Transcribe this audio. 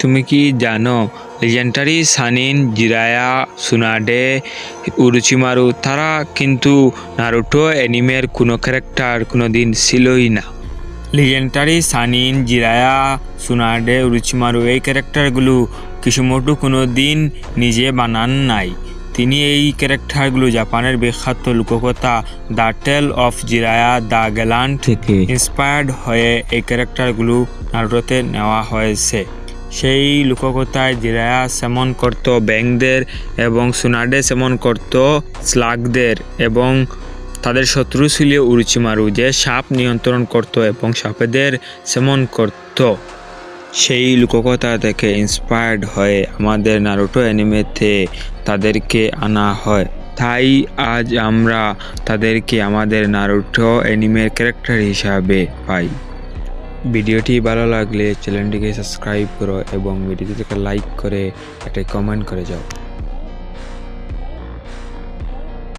তুমি কি জানো লেজেন্ডারি সানিন, জিরায়া, সুনাডে, উরুচিমারু তারা কিন্তু নারুটো অ্যানিমের কোনো ক্যারেক্টার কোনোদিন ছিলই না। লেজেন্ডারি সানিন, জিরায়া, সুনাডে, উরুচিমারু এই ক্যারেক্টারগুলো কিশিমোটো কোনো দিন নিজে বানান নাই। তিনি এই ক্যারেক্টারগুলো জাপানের বিখ্যাত লোককথা the tale of Jiraiya the gallant থেকে ইন্সপায়ার্ড হয়ে এই ক্যারেক্টারগুলো নারুটোতে নেওয়া হয়েছে। সেই লোককথায় জিরায়া সেমন করত ব্যাংকদের এবং সুনাডে সেমন করত স্লাগদের এবং তাদের শত্রু ছিল উরুচিমারু, যে সাপ নিয়ন্ত্রণ করত এবং সাপেদের সেমন করত। সেই লোককথা থেকে ইন্সপায়ার্ড হয়ে আমাদের নারুটো অ্যানিমেতে তাদেরকে আনা হয়। তাই আজ আমরা তাদেরকে আমাদের নারুটো অ্যানিমের ক্যারেক্টার হিসাবে পাই। ভিডিওটি ভালো লাগলে চ্যানেলটিকে সাবস্ক্রাইব করো এবং ভিডিওটিকে লাইক করে একটা কমেন্ট করে যাও।